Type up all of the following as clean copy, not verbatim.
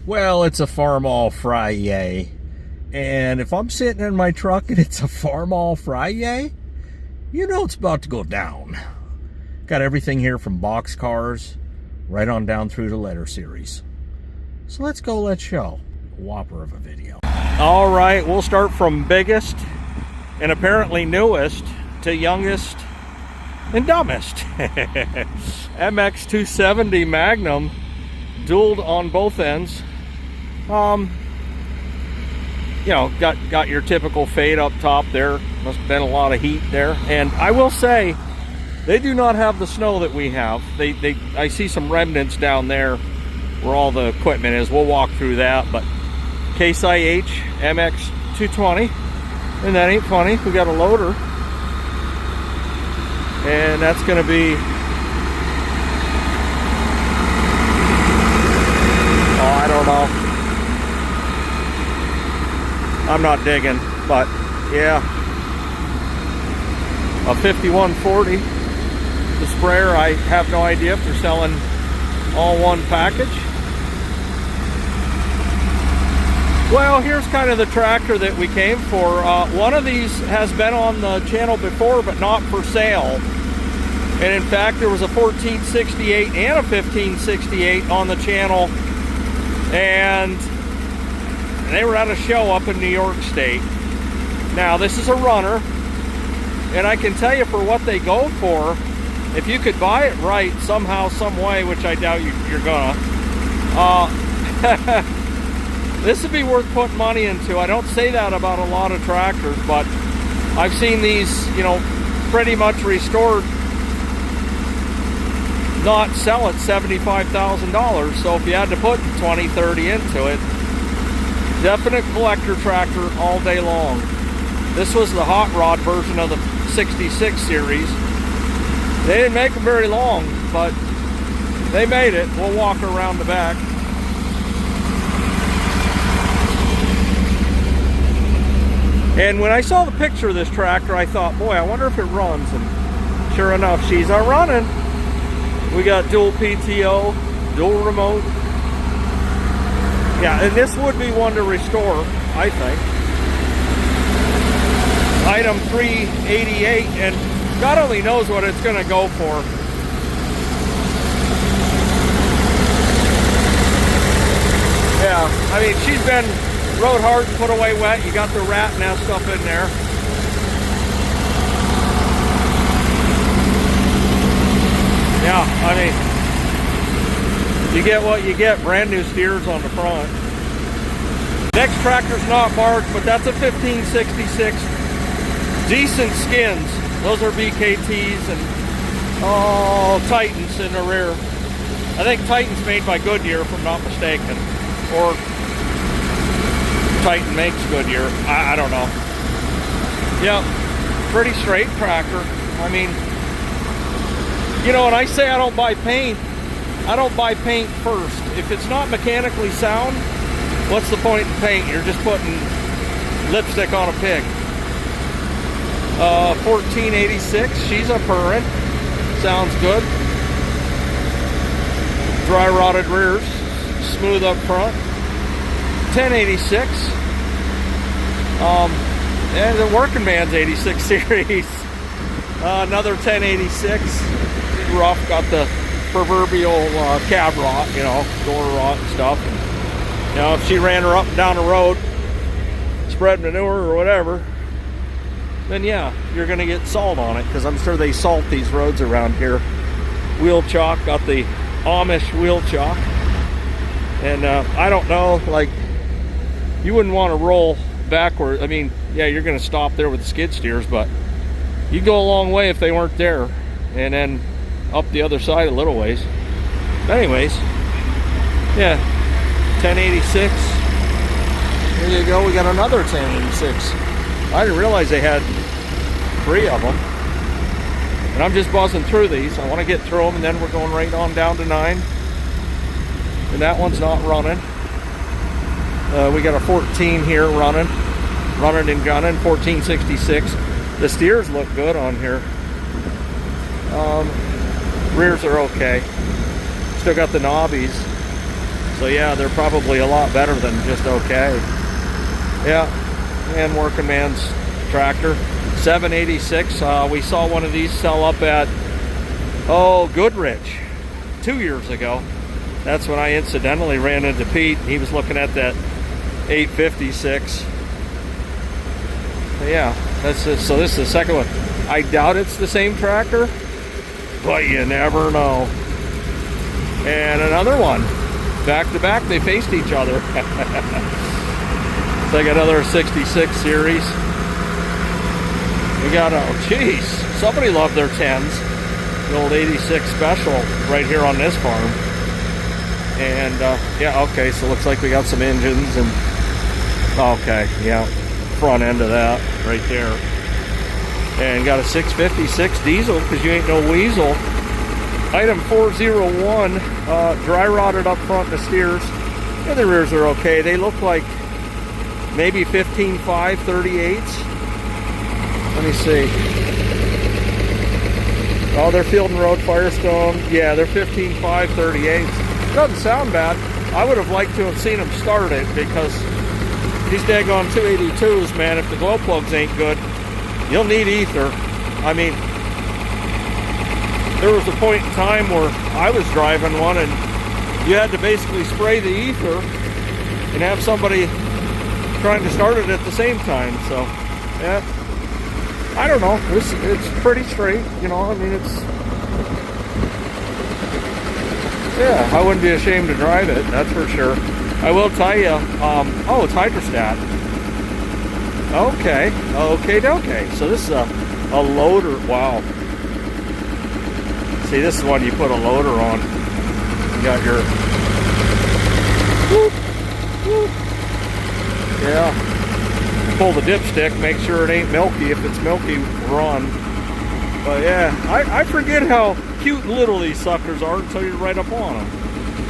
Well, it's a Farmall Fraley. And if I'm sitting in my truck and it's a Farmall Fraley, you know it's about to go down. Got everything here from box cars right on down through the letter series. So let's show. A whopper of a video. All right, we'll start from biggest and apparently newest to youngest and dumbest. MX 270 Magnum, dualed on both ends. You know, got your typical fade up top there. Must have been a lot of heat there. And I will say, they do not have the snow that we have. I see some remnants down there where all the equipment is. We'll walk through that. But Case IH MX 220, and that ain't funny. We got a loader, and that's going to be. Oh, I don't know. I'm not digging, but yeah, a 5140. The sprayer, I have no idea if they're selling all one package. Well, here's kind of the tractor that we came for. One of these has been on the channel before, but not for sale. And in fact, there was a 1468 and a 1568 on the channel, and they were at a show up in New York State. Now, this is a runner, and I can tell you for what they go for, if you could buy it right somehow, some way, which I doubt you're gonna, this would be worth putting money into. I don't say that about a lot of tractors, but I've seen these, you know, pretty much restored not sell at $75,000. So if you had to put 20, 30 into it, definite collector tractor all day long. This was the hot rod version of the 66 series. They didn't make them very long, but they made it. We'll walk around the back. And when I saw the picture of this tractor, I thought, boy, I wonder if it runs. And sure enough, she's a running. We got dual PTO, dual remote. Yeah, and this would be one to restore, I think. Item 388, and God only knows what it's going to go for. Yeah, I mean, she's been rode hard and put away wet. You got the rat nest up in there. Yeah, I mean, you get what you get. Brand new steers on the front. Next tractor's not marked, but that's a 1566. Decent skins. Those are BKTs and Titans in the rear. I think Titan's made by Goodyear, if I'm not mistaken, or Titan makes Goodyear. I don't know. Yeah, pretty straight tractor. I mean, you know, when I say I don't buy paint, I don't buy paint first. If it's not mechanically sound, what's the point in paint? You're just putting lipstick on a pig. 1486, she's a purring. Sounds good. Dry rotted rears, smooth up front. 1086. And the working man's 86 series. Another 1086. Rough, got the proverbial cab rot, you know, door rot and stuff. And, you know, if she ran her up and down the road, spread manure or whatever, then yeah, you're gonna get salt on it, because I'm sure they salt these roads around here. Wheel chalk, got the Amish wheel chalk. And I don't know, like, you wouldn't want to roll backward. I mean, yeah, you're gonna stop there with the skid steers, but you'd go a long way if they weren't there, and then up the other side a little ways. But anyways, yeah, 1086. There you go, we got another 1086. I didn't realize they had 3 of them. And I'm just buzzing through these. I want to get through them, and then we're going right on down to 9. And that one's not running. We got a 14 here running and gunning, 1466. The steers look good on here. Rears are okay. Still got the knobbies. So yeah, they're probably a lot better than just okay. Yeah, and working man's tractor. 786. We saw one of these sell up at, Goodrich 2 years ago. That's when I incidentally ran into Pete. He was looking at that 856. But yeah, that's it. So this is the second one. I doubt it's the same tractor, but you never know. And another one. Back to back, they faced each other. It's like another 66 series. We got, geez, somebody loved their 10s. The old 86 special right here on this farm. And yeah, okay, so looks like we got some engines and, okay, yeah, front end of that right there. And got a 656 diesel, because you ain't no weasel. Item 401, dry rotted up front in the steers. And the rears are okay. They look like maybe 15.5 38s. Let me see. Oh, they're Field and Road Firestone. Yeah, they're 15.5 38s. Doesn't sound bad. I would have liked to have seen them start it, because these daggone 282s, man, if the glow plugs ain't good, you'll need ether. I mean, there was a point in time where I was driving one and you had to basically spray the ether and have somebody trying to start it at the same time. So, yeah, I don't know. It's pretty straight, you know. I mean, it's, yeah, I wouldn't be ashamed to drive it, that's for sure. I will tell you, oh, it's hydrostat. Okay, okay. So this is a loader. Wow. See, this is when you put a loader on. You got your, whoop, whoop. Yeah. Pull the dipstick, make sure it ain't milky. If it's milky, run. But yeah, I forget how cute and little these suckers are until you're right up on them.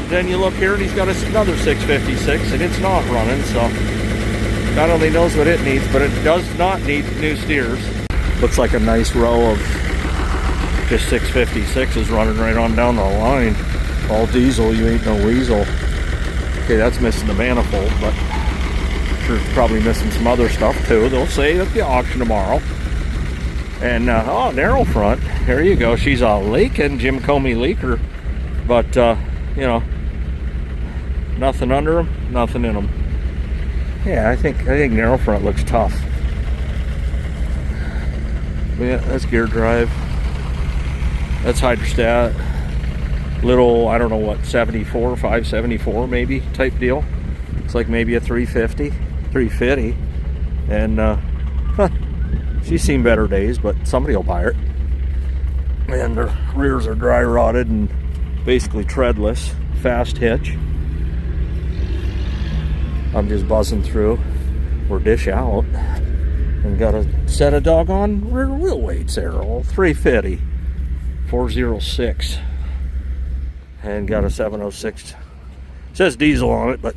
Then you look here and he's got another 656 and it's not running, so God only knows what it needs, but it does not need new steers. Looks like a nice row of just 656s running right on down the line. All diesel, you ain't no weasel. Okay, that's missing the manifold, but I'm sure it's probably missing some other stuff too. They'll say at the auction tomorrow. And oh, narrow front. There you go. She's a Lakin Jim Comey leaker, but you know, nothing under them, nothing in them. Yeah, I think narrow front looks tough. But yeah, that's gear drive. That's hydrostat. Little, I don't know what, 74, 574 maybe type deal. It's like maybe a 350. And she's seen better days, but somebody will buy it. And their rears are dry rotted and basically treadless. Fast hitch. I'm just buzzing through. We're dish out. And got a set of doggone rear wheel weights there. All 350. 406. And got a 706. It says diesel on it, but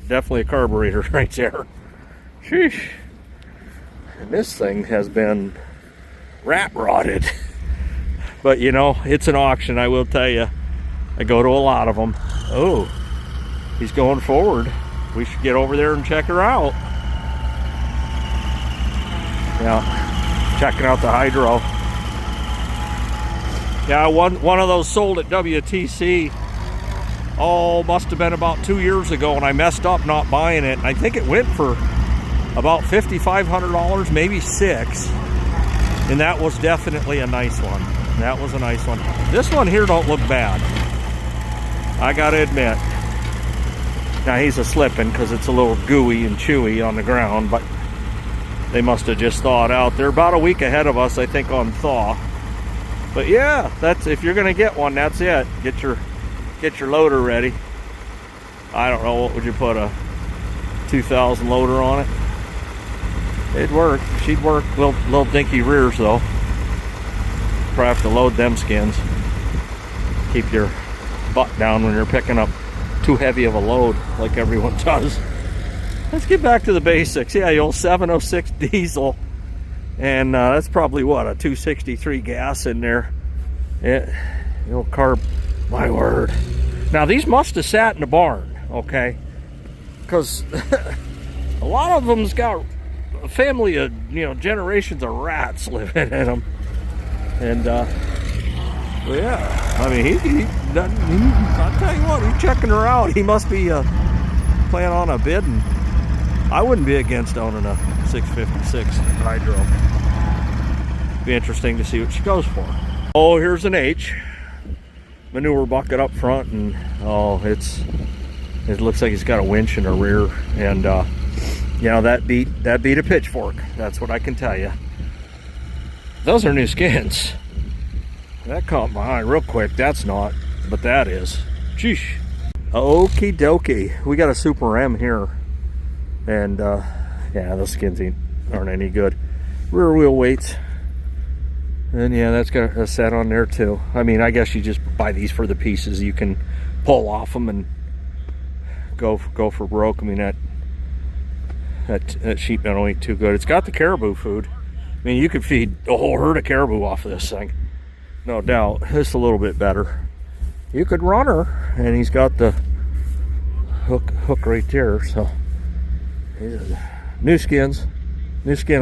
definitely a carburetor right there. Sheesh. And this thing has been rat rotted. But you know, it's an auction, I will tell you. I go to a lot of them. Oh, he's going forward. We should get over there and check her out. Yeah, checking out the hydro. Yeah, one of those sold at WTC. Oh, must have been about 2 years ago, and I messed up not buying it. And I think it went for about $5,500, maybe $6,000. And that was definitely a nice one. That was a nice one. This one here don't look bad, I gotta admit. Now he's a slipping because it's a little gooey and chewy on the ground, but they must have just thawed out. They're about a week ahead of us, I think, on thaw. But yeah, that's, if you're gonna get one, that's it. Get your loader ready. I don't know, what would you put, a 2000 loader on it? It'd work. She'd work. Little dinky rears though. Probably have to load them skins. Keep your butt down when you're picking up too heavy of a load like everyone does. Let's get back to the basics. Yeah, the old 706 diesel. And that's probably what, a 263 gas in there. Yeah, the old carb, my word. Now these must have sat in the barn. okay? Because a lot of them's got a family of, generations of rats living in them. And, yeah, I mean, I'll tell you what, he's checking her out. He must be planning on a bid, and I wouldn't be against owning a 656 hydro. Be interesting to see what she goes for. Oh, here's an H. Manure bucket up front, and it looks like it's got a winch in the rear, and that beat a pitchfork. That's what I can tell you. Those are new skins. That caught my eye real quick. That's not, but that is. Sheesh. Okie dokie. We got a Super M here, and those skins aren't any good. Rear wheel weights. And yeah, that's got a set on there too. I mean, I guess you just buy these for the pieces. You can pull off them and go for broke. I mean, that sheep don't eat too good. It's got the caribou food. I mean, you could feed a whole herd of caribou off of this thing, no doubt. This is a little bit better. You could run her, and he's got the hook right there. So new skin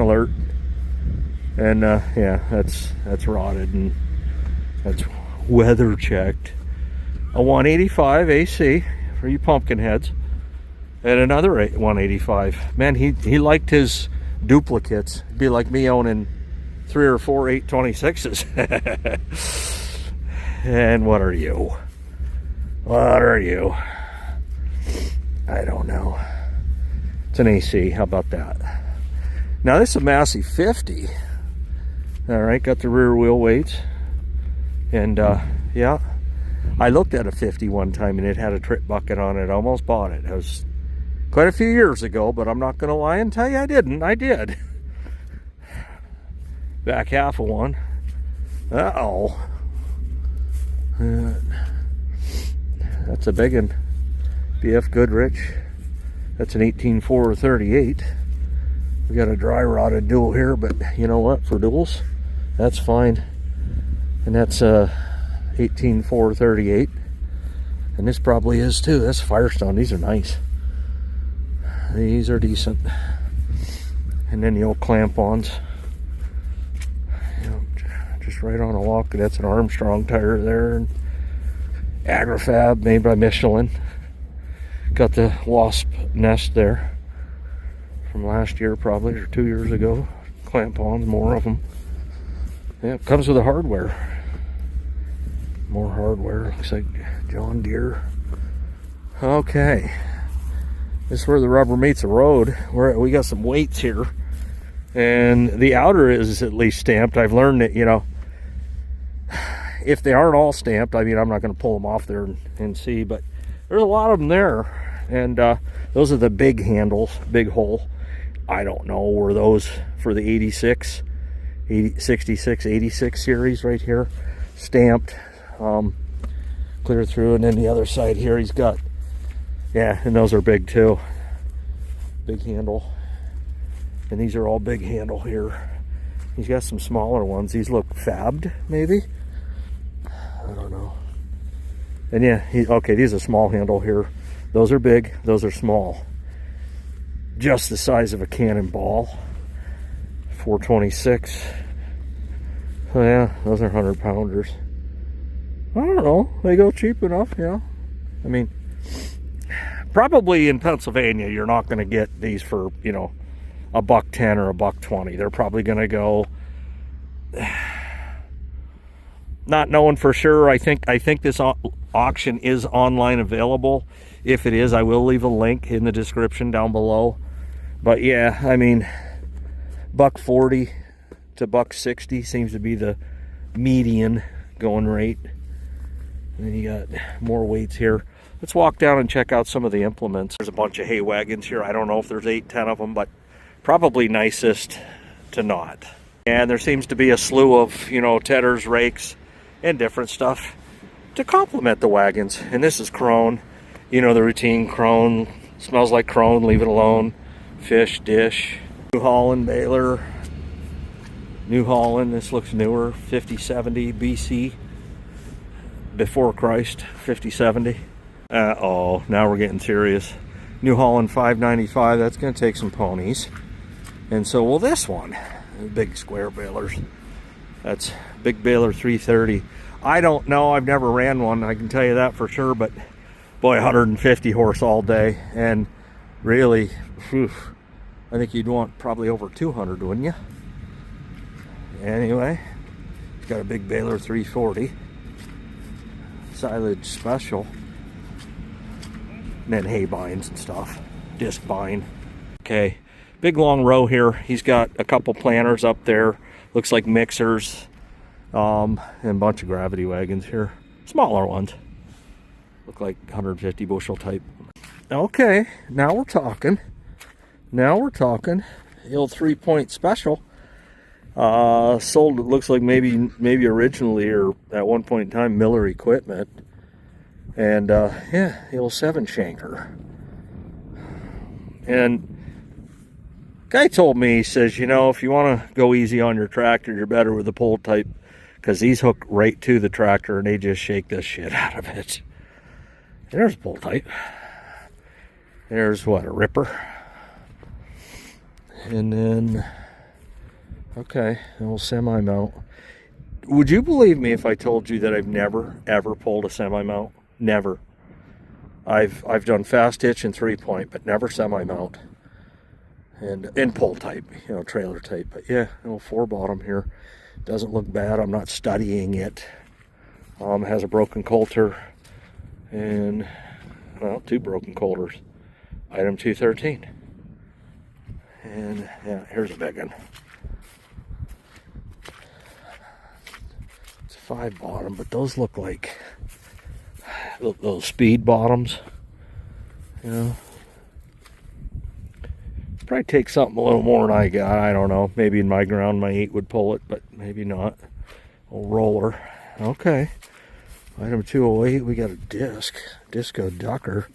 alert. And that's rotted and that's weather checked. A 185 AC for you pumpkin heads, and another 185. Man, he liked his duplicates. It'd be like me owning 3 or 4 826s. And what are you? I don't know. It's an AC. How about that? Now this is a Massey 50. All right, got the rear wheel weights, and I looked at a 50 one time, and it had a trip bucket on it. I almost bought it. It was quite a few years ago, but I'm not going to lie and tell you I didn't. I did. Back half of one. Uh-oh. That's a big one. BF Goodrich. That's an 18-4-38. We got a dry rotted dual here, but you know what? For duals, that's fine. And that's 18-4-38. And this probably is too. That's Firestone. These are nice. These are decent. And then the old clamp-ons. Just right on a walk. That's an Armstrong tire there. And Agrifab made by Michelin. Got the wasp nest there from last year, probably, or 2 years ago. Clamp-ons, more of them. Yeah, it comes with the hardware. More hardware. Looks like John Deere. Okay. This is where the rubber meets the road. We got some weights here. And the outer is at least stamped. I've learned that, if they aren't all stamped, I mean, I'm not going to pull them off there and see, but there's a lot of them there. And those are the big handles, big hole. I don't know, were those for the 66, 86 series right here, stamped, clear through. And then the other side here, he's got, and those are big too, big handle. And these are all big handle here. He's got some smaller ones. These look fabbed, maybe, I don't know. And okay, these are small handle here. Those are big, those are small. Just the size of a cannonball. 426. Oh yeah, those are 100-pounders. I don't know, they go cheap enough, I mean, probably in Pennsylvania, you're not going to get these for, $110 or $120. They're probably going to go, not knowing for sure. I think this auction is online available. If it is, I will leave a link in the description down below. But yeah, I mean, $140 to $160 seems to be the median going rate. And then you got more weights here. Let's walk down and check out some of the implements. There's a bunch of hay wagons here. I don't know if there's 8, 10 of them, but probably nicest to not. And there seems to be a slew of, tedders, rakes, and different stuff to complement the wagons. And this is crone. The routine crone. Smells like crone, leave it alone. Fish, dish. New Holland baler. New Holland, this looks newer. 5070 BC. Before Christ, 5070. Uh-oh, now we're getting serious. New Holland 595, that's going to take some ponies. And so will this one. Big square balers. That's big baler 330. I don't know, I've never ran one, I can tell you that for sure, but boy, 150 horse all day. And really, whew, I think you'd want probably over 200, wouldn't you? Anyway, it's got a big baler 340. Silage special. And then hay binds and stuff. Disc bind. Okay, big long row here. He's got a couple planters up there. Looks like mixers. And a bunch of gravity wagons here. Smaller ones. Look like 150 bushel type. Okay, now we're talking. Now we're talking. The old 3-point special. Sold, it looks like maybe originally or at one point in time, Miller Equipment. And yeah, the old 7-shanker. And guy told me, he says, you know, if you want to go easy on your tractor, you're better with the pole type, because these hook right to the tractor and they just shake the shit out of it. And there's a pole type. There's what, a ripper. And then, okay, an old semi-mount. Would you believe me if I told you that I've never ever pulled a semi-mount? Never. I've done fast hitch and 3-point, but never semi-mount. And in pull type, you know, trailer type. But yeah, a little 4-bottom here. Doesn't look bad. I'm not studying it. Has a broken coulter and, well, 2 broken coulters. Item 213. And yeah, here's a big one. It's a 5-bottom, but those look like those speed bottoms, you know. Probably take something a little more than I got. I don't know. Maybe in my ground my 8 would pull it, but maybe not. Old roller. Okay. Item 208. We got a disco ducker.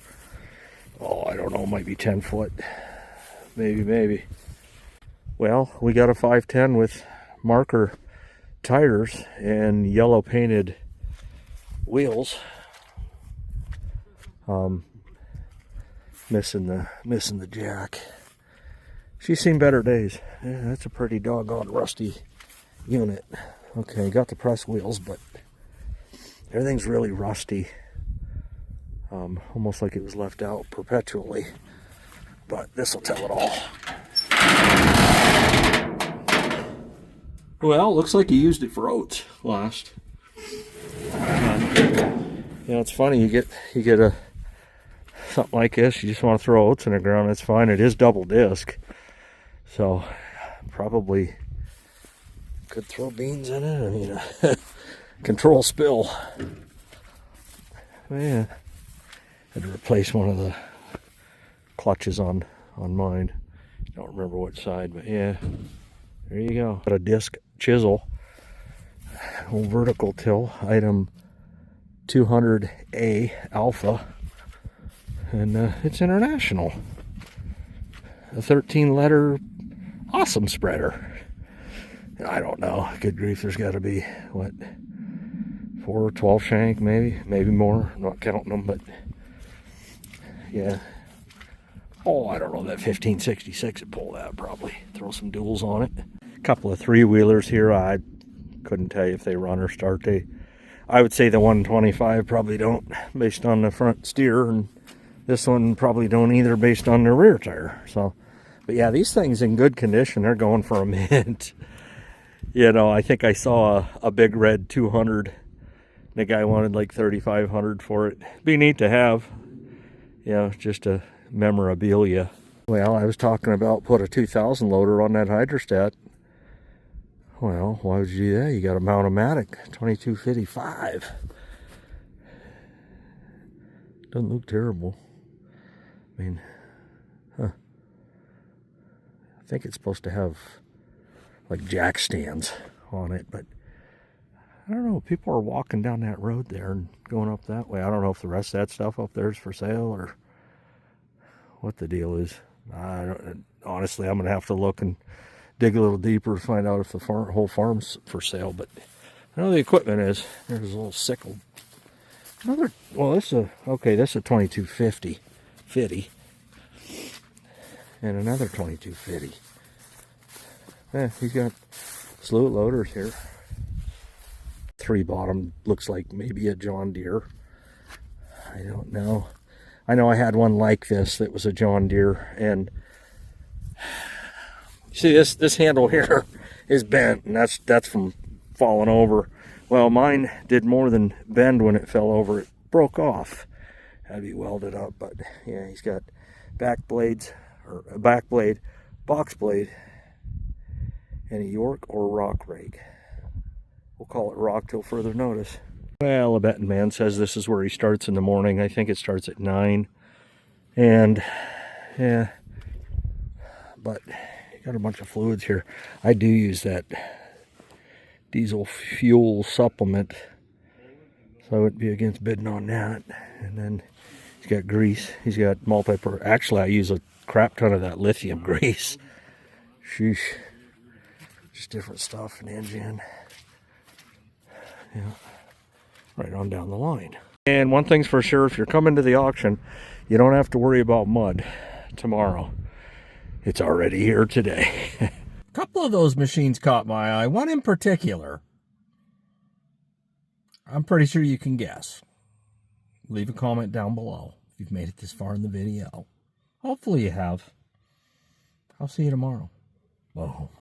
Oh, I don't know. Might be 10 foot. Maybe. Well, we got a 510 with marker tires and yellow painted wheels. Missing the jack. She's seen better days. Yeah, that's a pretty doggone rusty unit. Okay, got the press wheels, but everything's really rusty. Almost like it was left out perpetually. But this will tell it all. Well, looks like you used it for oats last. You know, it's funny, you get a something like this, you just want to throw oats in the ground, it's fine. It is double disc, so probably could throw beans in it. I mean, control spill. Yeah, had to replace one of the clutches on mine. Don't remember which side, but yeah, there you go. Got a disc chisel, old vertical till, item 200A alpha, and it's international. A 13-letter awesome spreader. I don't know. Good grief, there's got to be what, 4 or 12 shank, maybe more. I'm not counting them, but yeah. Oh, I don't know, that 1566 would pull that probably. Throw some duals on it. A couple of 3-wheelers here. I couldn't tell you if they run or start. I would say the 125 probably don't, based on the front steer, and this one probably don't either, based on the rear tire. So, but yeah, these things in good condition, they're going for a mint. You know, I think I saw a big red 200. The guy wanted like 3,500 for it. Be neat to have, you know, just a memorabilia. Well, I was talking about put a 2000 loader on that hydrostat. Well, why would you do that? You got a Mount-O-Matic 2255. Doesn't look terrible. I mean, I think it's supposed to have like jack stands on it, but I don't know. People are walking down that road there and going up that way. I don't know if the rest of that stuff up there is for sale or what the deal is. Honestly, I'm going to have to look and dig a little deeper to find out if the whole farm's for sale, but I know the equipment is. There's a little sickle Another, well, this is a, okay, this is a 2250 50. And another 2250. Yeah, he's got slew of loaders here. 3 bottom, looks like maybe a John Deere. I don't know. I know I had one like this that was a John Deere, and see this handle here is bent, and that's from falling over. Well, mine did more than bend when it fell over. It broke off. Had to be welded up, but yeah, he's got back blades, or a back blade, box blade, and a York or rock rake. We'll call it rock till further notice. Well, a betting man says this is where he starts in the morning. I think it starts at 9. And yeah, but you got a bunch of fluids here. I do use that diesel fuel supplement, so I wouldn't be against bidding on that. And then he's got grease. He's got multi-purpose. Actually, I use a crap ton of that lithium grease. Sheesh. Just different stuff in engine. Yeah. Right on down the line. And one thing's for sure, if you're coming to the auction, you don't have to worry about mud tomorrow. It's already here today. A couple of those machines caught my eye. One in particular, I'm pretty sure you can guess. Leave a comment down below if you've made it this far in the video. Hopefully you have. I'll see you tomorrow. Whoa.